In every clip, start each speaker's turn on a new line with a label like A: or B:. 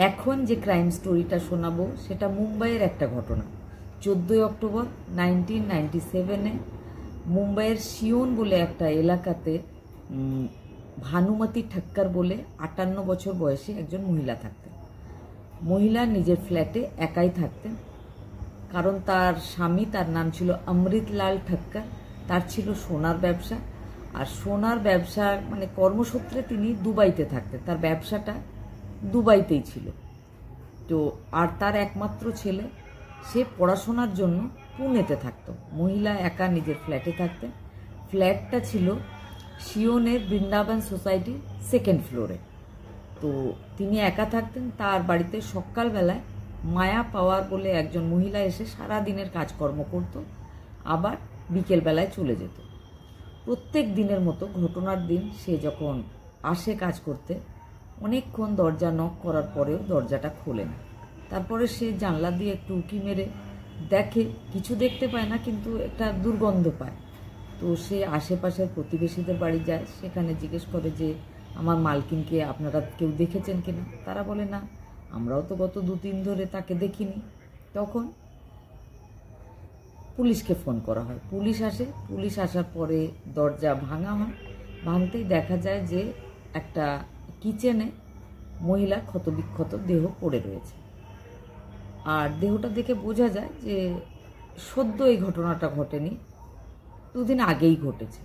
A: এখন যে ক্রাইম স্টোরিটা শোনাবো সেটা মুম্বাইয়ের একটা ঘটনা। 14 অক্টোবর 1997-এ মুম্বাইয়ের সিওন বলে একটা এলাকাতে ভানুমতি ঠক্কর বলে 58 বছর বয়সী একজন মহিলা থাকতেন। মহিলা নিজের ফ্ল্যাটে একাই থাকতেন, কারণ তার স্বামী, তার নাম ছিল অমৃতলাল ঠক্কর, তার ছিল সোনার ব্যবসা। আর সোনার ব্যবসা মানে কর্মসূত্রে তিনি দুবাইতে থাকতেন, তার ব্যবসাটা দুবাইতেই ছিল। তো আর তার একমাত্র ছেলে, সে পড়াশোনার জন্য পুনেতে থাকতো। মহিলা একা নিজের ফ্ল্যাটে থাকতেন। ফ্ল্যাটটা ছিল সিওনের বৃন্দাবন সোসাইটি 2nd ফ্লোরে। তো তিনি একা থাকতেন। তার বাড়িতে সকালবেলায় মায়া পাওয়ার বলে একজন মহিলা এসে সারা দিনের কাজকর্ম করত, আবার বিকেলবেলায় চলে যেত। প্রত্যেক দিনের মতো ঘটনার দিন সে যখন আসে কাজ করতে, অনেকক্ষণ দরজা নক করার পরেও দরজাটা খোলে না। তারপরে সে জানলা দিয়ে একটু উঁকি মেরে দেখে, কিছু দেখতে পায় না, কিন্তু একটা দুর্গন্ধ পায়। তো সে আশেপাশের প্রতিবেশীদের বাড়ি যায়, সেখানে জিজ্ঞেস করে যে আমার মালকিনকে আপনারা কেউ দেখেছেন কিনা। তারা বলে না, আমরাও তো গত 2-3 ধরে তাকে দেখিনি। তখন পুলিশকে ফোন করা হয়। পুলিশ আসে। পুলিশ আসার পরে দরজা ভাঙা হয়। ভাঙতেই দেখা যায় যে একটা কিচেনে মহিলার ক্ষতবিক্ষত দেহ পড়ে রয়েছে। আর দেহটা দেখে বোঝা যায় যে সদ্য এই ঘটনাটা ঘটেনি, 2 দিন আগেই ঘটেছে।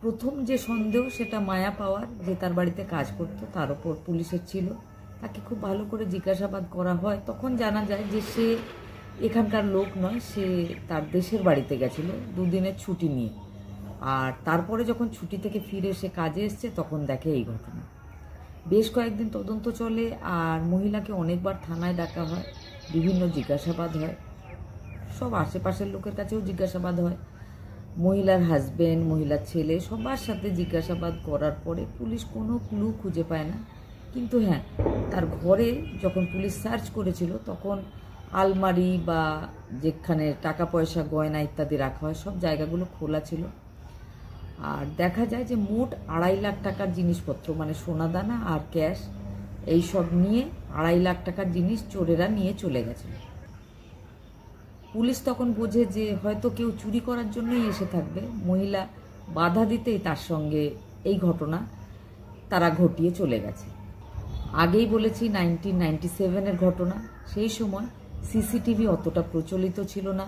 A: প্রথম যে সন্দেহ সেটা মায়া পাওয়ার, যে তার বাড়িতে কাজ করতো, তার উপর পুলিশের ছিল। তাকে খুব ভালো করে জিজ্ঞাসাবাদ করা হয়। তখন জানা যায় যে সে এখানকার লোক নয়, সে তার দেশের বাড়িতে গেছিল 2 দিনের ছুটি নিয়ে। আর তারপরে যখন ছুটি থেকে ফিরে সে কাজে এসছে, তখন দেখে এই ঘটনা। বেশ কয়েকদিন তদন্ত চলে, আর মহিলাকে অনেকবার থানায় ডাকা হয়, বিভিন্ন জিজ্ঞাসাবাদ হয়, সব আশেপাশের লোকের কাছেও জিজ্ঞাসাবাদ হয়, মহিলার হাজবেন্ড, মহিলার ছেলে, সবার সাথে জিজ্ঞাসাবাদ করার পরে পুলিশ কোনো ক্লু খুঁজে পায় না। কিন্তু হ্যাঁ, তার ঘরে যখন পুলিশ সার্চ করেছিল, তখন আলমারি বা যেখানে টাকা পয়সা, গয়না ইত্যাদি রাখা হয়, সব জায়গাগুলো খোলা ছিল। আর দেখা যায় যে মোট 2.5 লাখ টাকার জিনিসপত্র, মানে সোনাদানা আর ক্যাশ, এইসব নিয়ে 2.5 লাখ টাকার জিনিস চোরেরা নিয়ে চলে গেছিল। পুলিশ তখন বোঝে যে হয়তো কেউ চুরি করার জন্যই এসে থাকবে। মহিলা বাধা দিতেই তার সঙ্গে এই ঘটনা তারা ঘটিয়ে চলে গেছে। আগেই বলেছি 1997-এর ঘটনা। সেই সময় সিসিটিভি অতটা প্রচলিত ছিল না,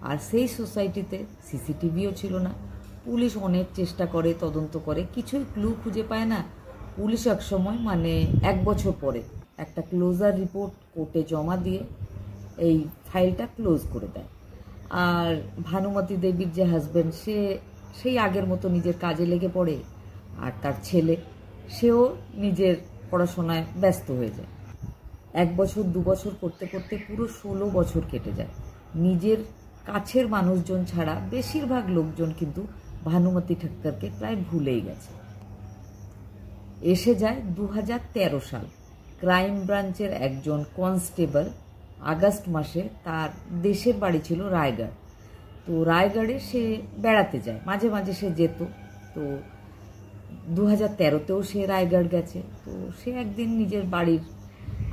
A: আর সেই সোসাইটিতে সিসিটিভিও ছিল না। পুলিশ অনেক চেষ্টা করে, তদন্ত করে, কিছুই ক্লু খুঁজে পায় না। পুলিশ এক সময়, মানে 1 বছর পরে, একটা ক্লোজার রিপোর্ট কোর্টে জমা দিয়ে এই ফাইলটা ক্লোজ করে দেয়। আর ভানুমতি দেবীর যে হাজব্যান্ড, সে সেই আগের মতো নিজের কাজে লেগে পড়ে, আর তার ছেলে, সেও নিজের পড়াশোনায় ব্যস্ত হয়ে যায়। 1 বছর 2 বছর করতে করতে পুরো 16 বছর কেটে যায়। নিজের কাছের মানুষজন ছাড়া বেশিরভাগ লোকজন কিন্তু ভানুমতি ঠক্করকে প্রায় ভুলেই গেছে। এসে যায় 2013 সাল। ক্রাইম ব্রাঞ্চের একজন কনস্টেবল আগস্ট মাসে, তার দেশের বাড়ি ছিল রায়গড়। তো রায়গড়ে সে বেড়াতে যায়, মাঝে মাঝে সে যেত। তো 2013-তেও সে রায়গড় গেছে। তো সে একদিন নিজের বাড়ির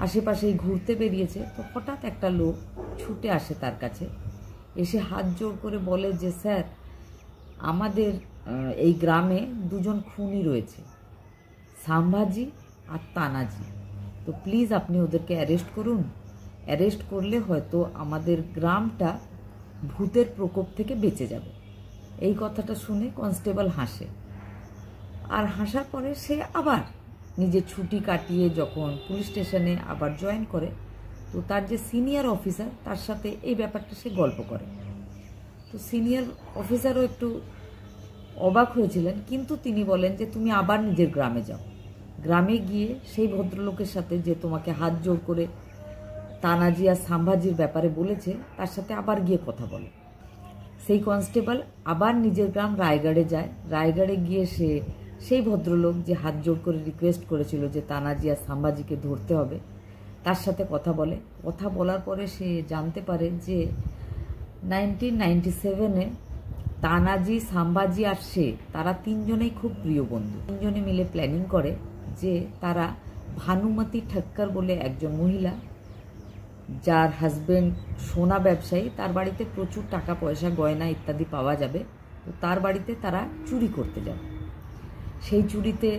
A: আশেপাশেই ঘুরতে বেরিয়েছে। তো হঠাৎ একটা লোক ছুটে আসে তার কাছে, এসে হাত জোড় করে বলে যে স্যার, আমাদের এই গ্রামে 2 জন খুনি রয়েছে, সাম্ভাজি আর তানাজি। তো প্লিজ আপনি ওদেরকে অ্যারেস্ট করুন। অ্যারেস্ট করলে হয়তো আমাদের গ্রামটা ভূতের প্রকোপ থেকে বেঁচে যাবে। এই কথাটা শুনে কনস্টেবল হাসে। আর হাসার পরে সে আবার নিজের ছুটি কাটিয়ে যখন পুলিশ স্টেশনে আবার জয়েন করে, তো তার যে সিনিয়র অফিসার, তার সাথে এই ব্যাপারটা সে গল্প করে। তো সিনিয়র অফিসারও একটু অবাক হয়েছিলেন, কিন্তু তিনি বলেন যে তুমি আবার নিজের গ্রামে যাও। গ্রামে গিয়ে সেই ভদ্রলোকের সাথে, যে তোমাকে হাত জোড় করে তানাজি আর সাম্ভাজির ব্যাপারে বলেছে, তার সাথে আবার গিয়ে কথা বলো। সেই কনস্টেবল আবার নিজের গ্রাম রায়গড়ে যায়। রায়গড়ে গিয়ে সে সেই ভদ্রলোক যে হাত জোড় করে রিকোয়েস্ট করেছিল যে তানাজি আর সাম্ভাজিকে ধরতে হবে, তার সাথে কথা বলে। কথা বলার পরে সে জানতে পারে যে 1997-এ তানাজি, সাম্ভাজি আর সে, তারা 3 জনেই খুব প্রিয় বন্ধু। 3 জনে মিলে প্ল্যানিং করে যে তারা ভানুমতি ঠক্কর বলে একজন মহিলা, যার হাজবেন্ড সোনা ব্যবসায়ী, তার বাড়িতে প্রচুর টাকা পয়সা গয়না ইত্যাদি পাওয়া যাবে। তো তার বাড়িতে তারা চুরি করতে যাবে। সেই চুরিতে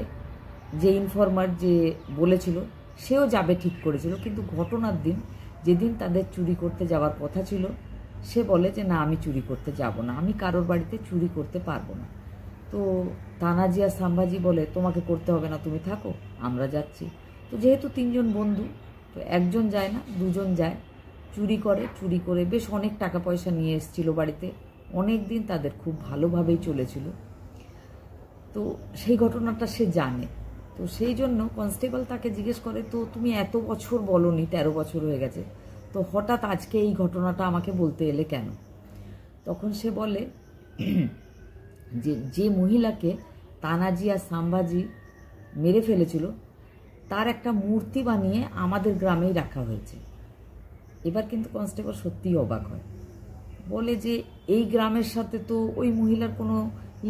A: যে ইনফরমার যে বলেছিল সেও যাবে ঠিক করেছিল, কিন্তু ঘটনার দিন যেদিন তাদের চুরি করতে যাওয়ার কথা ছিল সে বলে যে না, আমি চুরি করতে যাব না, আমি কারোর বাড়িতে চুরি করতে পারবো না। তো তানাজি আর সাম্ভাজি বলে তোমাকে করতে হবে না, তুমি থাকো, আমরা যাচ্ছি। তো যেহেতু তিনজন বন্ধু, তো একজন যায় না, দুজন যায়, চুরি করে। চুরি করে বেশ অনেক টাকা পয়সা নিয়ে এসেছিল বাড়িতে, অনেক দিন তাদের খুব ভালোভাবেই চলেছিল। তো সেই ঘটনাটা সে জানে। তো সেই জন্য কনস্টেবল তাকে জিজ্ঞেস করে, তো তুমি এত বছর বলনি, 13 বছর হয়ে গেছে, তো হঠাৎ আজকে এই ঘটনাটা আমাকে বলতে এলে কেন? তখন সে বলে যে মহিলাকে তানাজি আর সাম্ভাজি মেরে ফেলেছিল তার একটা মূর্তি বানিয়ে আমাদের গ্রামেই রাখা হয়েছে। এবার কিন্তু কনস্টেবল সত্যিই অবাক হয়, বলে যে এই গ্রামের সাথে তো ওই মহিলার কোনো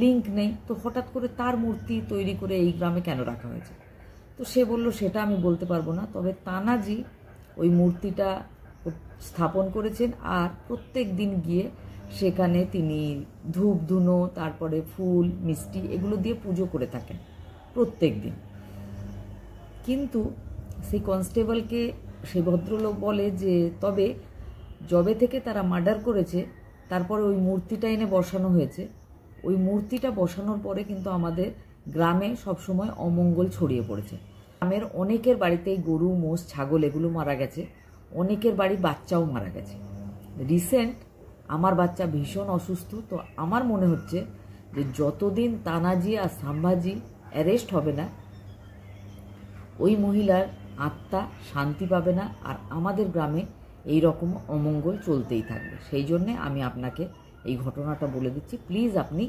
A: লিঙ্ক নেই, তো হঠাৎ করে তার মূর্তি তৈরি করে এই গ্রামে কেন রাখা হয়েছে? তো সে বলল সেটা আমি বলতে পারবো না, তবে তানাজি ওই মূর্তিটা স্থাপন করেছেন আর প্রত্যেক দিন গিয়ে সেখানে তিনি ধূপ ধুনো, তারপরে ফুল মিষ্টি এগুলো দিয়ে পুজো করে থাকেন প্রত্যেক দিন। কিন্তু সেই কনস্টেবলকে সেই ভদ্রলোক বলে যে তবে যবে থেকে তারা মার্ডার করেছে তারপরে ওই মূর্তিটা এনে বসানো হয়েছে, ওই মূর্তিটা বসানোর পরে কিন্তু আমাদের গ্রামে সবসময় অমঙ্গল ছড়িয়ে পড়েছে। গ্রামের অনেকের বাড়িতেই গরু, মোষ, ছাগল এগুলো মারা গেছে, অনেকের বাড়ি বাচ্চাও মারা গেছে। রিসেন্ট আমার বাচ্চা ভীষণ অসুস্থ, তো আমার মনে হচ্ছে যে যতদিন তানাজি আর সাম্ভাজি অ্যারেস্ট হবে না ওই মহিলার আত্মা শান্তি পাবে না, আর আমাদের গ্রামে এই রকম অমঙ্গল চলতেই থাকবে। সেই জন্যে আমি আপনাকে এই ঘটনাটা বলে দিচ্ছি, প্লিজ আপনি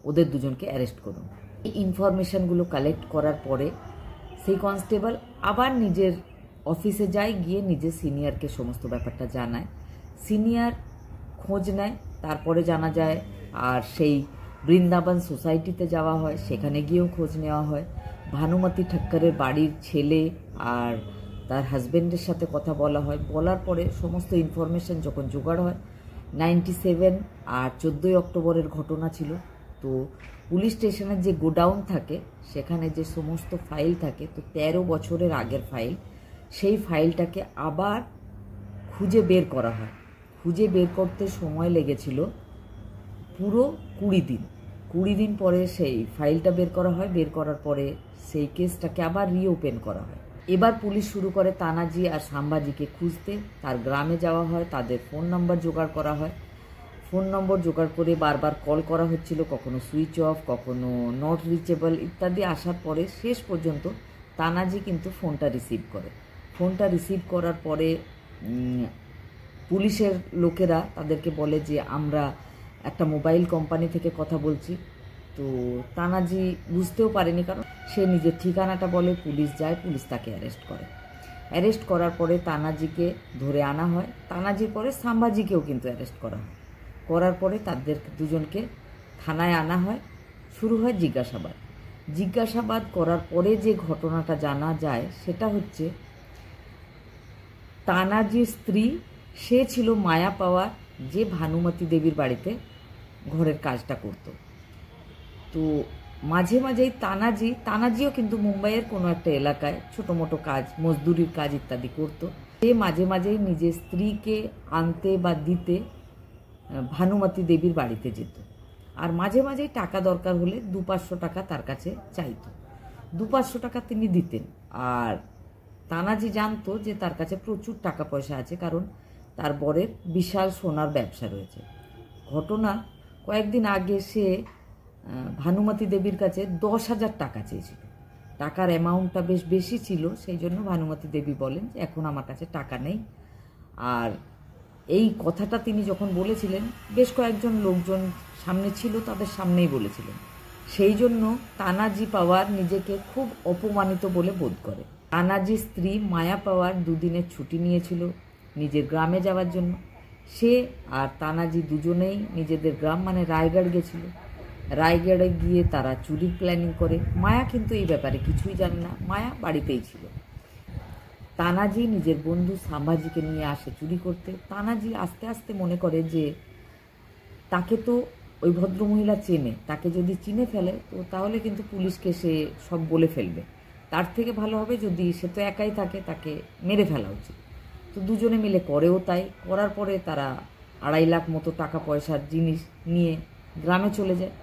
A: ওদের দুজনকে অ্যারেস্ট করুন। এই ইনফরমেশানগুলো কালেক্ট করার পরে সেই কনস্টেবল আবার নিজের অফিসে যায়, গিয়ে নিজের সিনিয়রকে সমস্ত ব্যাপারটা জানায়। সিনিয়র খোঁজ নেয়, তারপরে জানা যায়, আর সেই বৃন্দাবন সোসাইটিতে যাওয়া হয়, সেখানে গিয়েও খোঁজ নেওয়া হয়। ভানুমতি ঠক্করের বাড়ির ছেলে আর তার হাজব্যান্ডের সাথে কথা বলা হয়। বলার পরে সমস্ত ইনফরমেশন যখন জোগাড় হয়, 97 আর 14 অক্টোবরের ঘটনা ছিল। তো পুলিশ স্টেশনের যে গোডাউন থাকে সেখানে যে সমস্ত ফাইল থাকে, তো 13 বছরের আগের ফাইল, সেই ফাইলটাকে আবার খুঁজে বের করা হয়। খুঁজে বের করতে সময় লেগেছিল পুরো 20 দিন। 20 দিন পরে সেই ফাইলটা বের করা হয়। বের করার পরে সেই কেসটাকে আবার রিওপেন করা হয়। এবার পুলিশ শুরু করে তানাজি আর সাম্ভাজিকে খুঁজতে। তার গ্রামে যাওয়া হয়, তাদের ফোন নাম্বার জোগাড় করা হয়। ফোন নম্বর জোগাড় করে বারবার কল করা হচ্ছিল, কখনো সুইচ অফ, কখনো নট রিচেবল ইত্যাদি আসার পরে শেষ পর্যন্ত তানাজি কিন্তু ফোনটা রিসিভ করে। ফোনটা রিসিভ করার পরে পুলিশের লোকেরা তাদেরকে বলে যে আমরা একটা মোবাইল কোম্পানি থেকে কথা বলছি। তো তানাজি বুঝতেও পারেনি, কারণ সে নিজের ঠিকানাটা বলে। পুলিশ যায়, পুলিশ তাকে অ্যারেস্ট করে। অ্যারেস্ট করার পরে তানাজিকে ধরে আনা হয়। তানাজির পরে সাম্ভাজিকেও কিন্তু অ্যারেস্ট করা হয়। করার পরে তাদের দুজনকে থানায় আনা হয়। শুরু হয় জিজ্ঞাসাবাদ। জিজ্ঞাসাবাদ করার পরে যে ঘটনাটা জানা যায় সেটা হচ্ছে তানাজির স্ত্রী, সে ছিল মায়া পাওয়ার, যে ভানুমতি দেবীর বাড়িতে ঘরের কাজটা করত। তো মাঝে মাঝেই তানাজিও কিন্তু মুম্বাইয়ের কোনো একটা এলাকায় ছোটো মোটো কাজ, মজদুরির কাজ ইত্যাদি করত। সে মাঝে মাঝেই নিজের স্ত্রীকে আনতে বা দিতে ভানুমতি দেবীর বাড়িতে যেত। আর মাঝে মাঝেই টাকা দরকার হলে 200-500 টাকা তার কাছে চাইত। 200-500 টাকা তিনি দিতেন। আর তানাজি জানতো যে তার কাছে প্রচুর টাকা পয়সা আছে, কারণ তার বরের বিশাল সোনার ব্যবসা রয়েছে। ঘটনা কয়েকদিন আগে সে ভানুমতি দেবীর কাছে 10,000 টাকা চেয়েছিল। টাকার অ্যামাউন্টটা বেশ বেশি ছিল, সেই জন্য ভানুমতি দেবী বলেন যে এখন আমার কাছে টাকা নেই। আর এই কথাটা তিনি যখন বলেছিলেন, বেশ কয়েকজন লোকজন সামনে ছিল, তাদের সামনেই বলেছিলেন। সেই জন্য তানাজি পাওয়ার নিজেকে খুব অপমানিত বলে বোধ করে। তানাজির স্ত্রী মায়া পাওয়ার 2 দিনের ছুটি নিয়েছিল নিজের গ্রামে যাওয়ার জন্য। সে আর তানাজি দুজনেই নিজেদের গ্রাম মানে রায়গড় গেছিল। রায়গড়ে গিয়ে তারা চুরির প্ল্যানিং করে। মায়া কিন্তু এই ব্যাপারে কিছুই জানে না, মায়া বাড়িতেই ছিল। তানাজি নিজের বন্ধু সাম্ভাজিকে নিয়ে আসে চুরি করতে। তানাজি আস্তে আস্তে মনে করে যে তাকে তো ওই ভদ্রমহিলা চেনে, তাকে যদি চিনে ফেলে তো তাহলে কিন্তু পুলিশকে সে সব বলে ফেলবে। তার থেকে ভালো হবে যদি সে তো একাই থাকে, তাকে মেরে ফেলা উচিত। তো দুজনে মিলে করেও তাই। করার পরে তারা 2.5 লাখ মতো টাকা পয়সার জিনিস নিয়ে গ্রামে চলে যায়।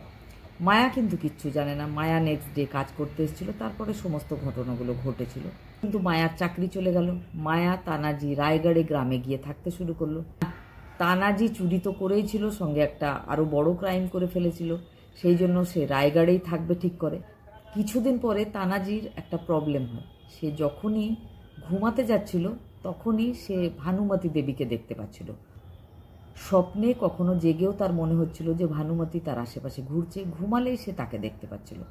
A: মায়া কিন্তু কিচ্ছু জানে না। মায়া নেক্সট ডে কাজ করতে এসেছিল, তারপরে সমস্ত ঘটনাগুলো ঘটেছিল। কিন্তু মায়ার চাকরি চলে গেল। মায়া তানাজি রায়গড়ে গ্রামে গিয়ে থাকতে শুরু করলো। তানাজি চুরি তো করেই ছিল, সঙ্গে একটা আরও বড় ক্রাইম করে ফেলেছিল, সেই জন্য সে রায়গড়েই থাকবে ঠিক করে। কিছুদিন পরে তানাজির একটা প্রবলেম হয়। সে যখনই ঘুমাতে যাচ্ছিল তখনই সে ভানুমতি দেবীকে দেখতে পাচ্ছিল স্বপ্নে। কখনো জেগেও তার মনে হচ্ছিল যে ভানুমতি তার আশেপাশে ঘুরছে। ঘুমালেই সে তাকে দেখতে পাচ্ছিল।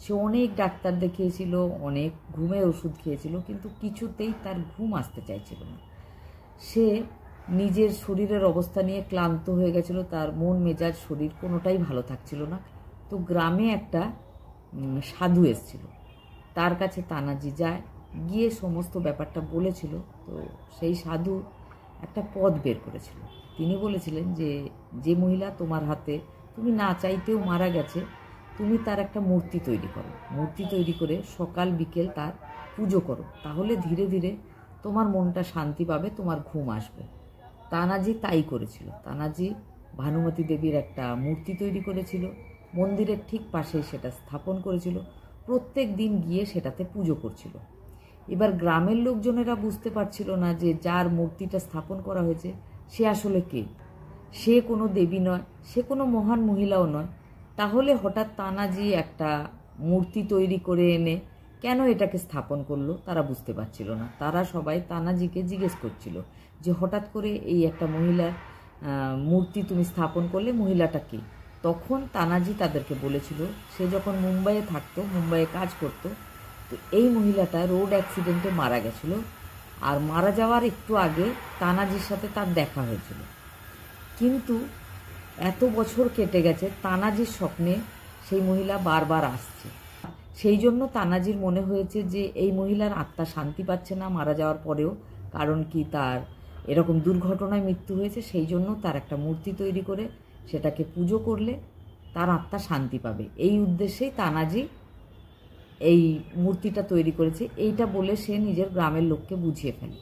A: সে অনেক ডাক্তার দেখিয়েছিল, অনেক ঘুমের ওষুধ খেয়েছিল, কিন্তু কিছুতেই তার ঘুম আসতে চাইছিল না। সে নিজের শরীরের অবস্থা নিয়ে ক্লান্ত হয়ে গেছিল, তার মন মেজাজ শরীর কোনোটাই ভালো থাকছিল না। তো গ্রামে একটা সাধু এসেছিল, তার কাছে তানাজি যায়, গিয়ে সমস্ত ব্যাপারটা বলেছিল। তো সেই সাধু একটা পথ বের করেছিল। তিনি বলেছিলেন যে যে মহিলা তোমার হাতে তুমি না চাইতেও মারা গেছে, তুমি তার একটা মূর্তি তৈরি করো। মূর্তি তৈরি করে সকাল বিকেল তার পুজো করো, তাহলে ধীরে ধীরে তোমার মনটা শান্তি পাবে, তোমার ঘুম আসবে। তানাজি তাই করেছিল। তানাজি ভানুমতি দেবীর একটা মূর্তি তৈরি করেছিল, মন্দিরের ঠিক পাশে সেটা স্থাপন করেছিল, প্রত্যেক দিন গিয়ে সেটাতে পুজো করছিল। এবার গ্রামের লোকজনেরা বুঝতে পারছিল না যে যার মূর্তিটা স্থাপন করা হয়েছে সে আসলে কে। সে কোনো দেবী নয়, সে কোনো মহান মহিলাও নয়। তাহলে হঠাৎ তানাজি একটা মূর্তি তৈরি করে এনে কেন এটাকে স্থাপন করলো তারা বুঝতে পারছিল না। তারা সবাই তানাজিকে জিজ্ঞেস করছিল যে হঠাৎ করে এই একটা মহিলার মূর্তি তুমি স্থাপন করলে, মহিলাটা কে? তখন তানাজি তাদেরকে বলেছিল সে যখন মুম্বাইয়ে থাকতো, মুম্বাইয়ে কাজ করতো, তো এই মহিলাটা রোড অ্যাক্সিডেন্টে মারা গেছিল। আর মারা যাওয়ার একটু আগে তানাজির সাথে তার দেখা হয়েছিল। কিন্তু এত বছর কেটে গেছে, তানাজির স্বপ্নে সেই মহিলা বারবার আসছে। সেই জন্য তানাজির মনে হয়েছে যে এই মহিলার আত্মা শান্তি পাচ্ছে না মারা যাওয়ার পরেও, কারণ কি তার এরকম দুর্ঘটনায় মৃত্যু হয়েছে। সেই জন্য তার একটা মূর্তি তৈরি করে সেটাকে পুজো করলে তার আত্মা শান্তি পাবে, এই উদ্দেশ্যেই তানাজি এই মূর্তিটা তৈরি করেছে। এইটা বলে সে নিজের গ্রামের লোককে বুঝিয়ে ফেলে।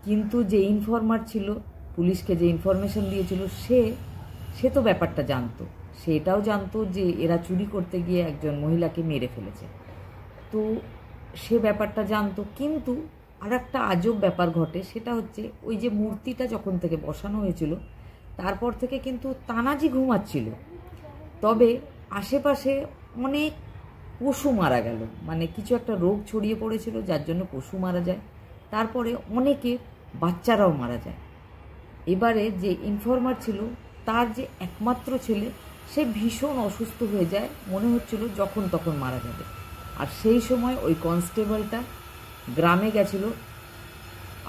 A: কিন্তু যে ইনফরমার ছিল, পুলিশকে যে ইনফরমেশন দিয়েছিল, সে তো ব্যাপারটা জানতো। সে এটাও জানতো যে এরা চুরি করতে গিয়ে একজন মহিলাকে মেরে ফেলেছে। তো সে ব্যাপারটা জানতো। কিন্তু আর একটা আজব ব্যাপার ঘটে, সেটা হচ্ছে ওই যে মূর্তিটা যখন থেকে বসানো হয়েছিল তারপর থেকে কিন্তু তানাজি ঘুমাচ্ছিল, তবে আশেপাশে অনেক পশু মারা গেল। মানে কিছু একটা রোগ ছড়িয়ে পড়েছিল যার জন্য পশু মারা যায়, তারপরে অনেকে বাচ্চারাও মারা যায়। এবারে যে ইনফরমার ছিল তার যে একমাত্র ছেলে, সে ভীষণ অসুস্থ হয়ে যায়, মনে হচ্ছিল যখন তখন মারা যাবে। আর সেই সময় ওই কনস্টেবলটা গ্রামে গেছিল।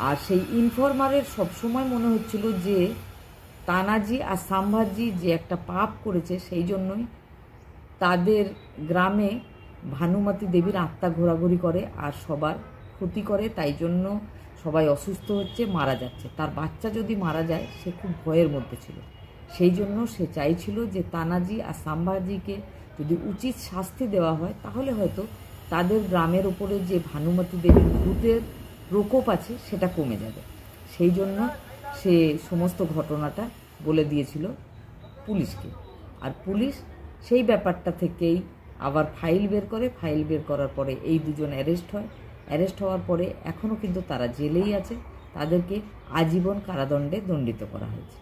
A: আর সেই ইনফরমারের সবসময় মনে হচ্ছিল যে তানাজি আর সাম্ভাজি যে একটা পাপ করেছে, সেই জন্যই তাদের গ্রামে ভানুমতি দেবীর আত্মা ঘোরাঘুরি করে আর সবার ক্ষতি করে। তাই জন্য সবাই অসুস্থ হচ্ছে, মারা যাচ্ছে। তার বাচ্চা যদি মারা যায় সে খুব ভয়ের মধ্যে ছিল। সেই জন্য সে চাইছিল যে তানাজি আর সাম্ভাজিকে যদি উচিত শাস্তি দেওয়া হয় তাহলে হয়তো তাদের গ্রামের ওপরে যে ভানুমতি দেবীর ভূতের প্রকোপ আছে সেটা কমে যাবে। সেই জন্য সে সমস্ত ঘটনাটা বলে দিয়েছিল পুলিশকে। আর পুলিশ সেই ব্যাপারটা থেকেই আবার ফাইল বের করে। ফাইল বের করার পরে এই দুজন অ্যারেস্ট হয়। অ্যারেস্ট হওয়ার পরে এখনও কিন্তু তারা জেলেই আছে, তাদেরকে আজীবন কারাদণ্ডে দণ্ডিত করা হয়েছে।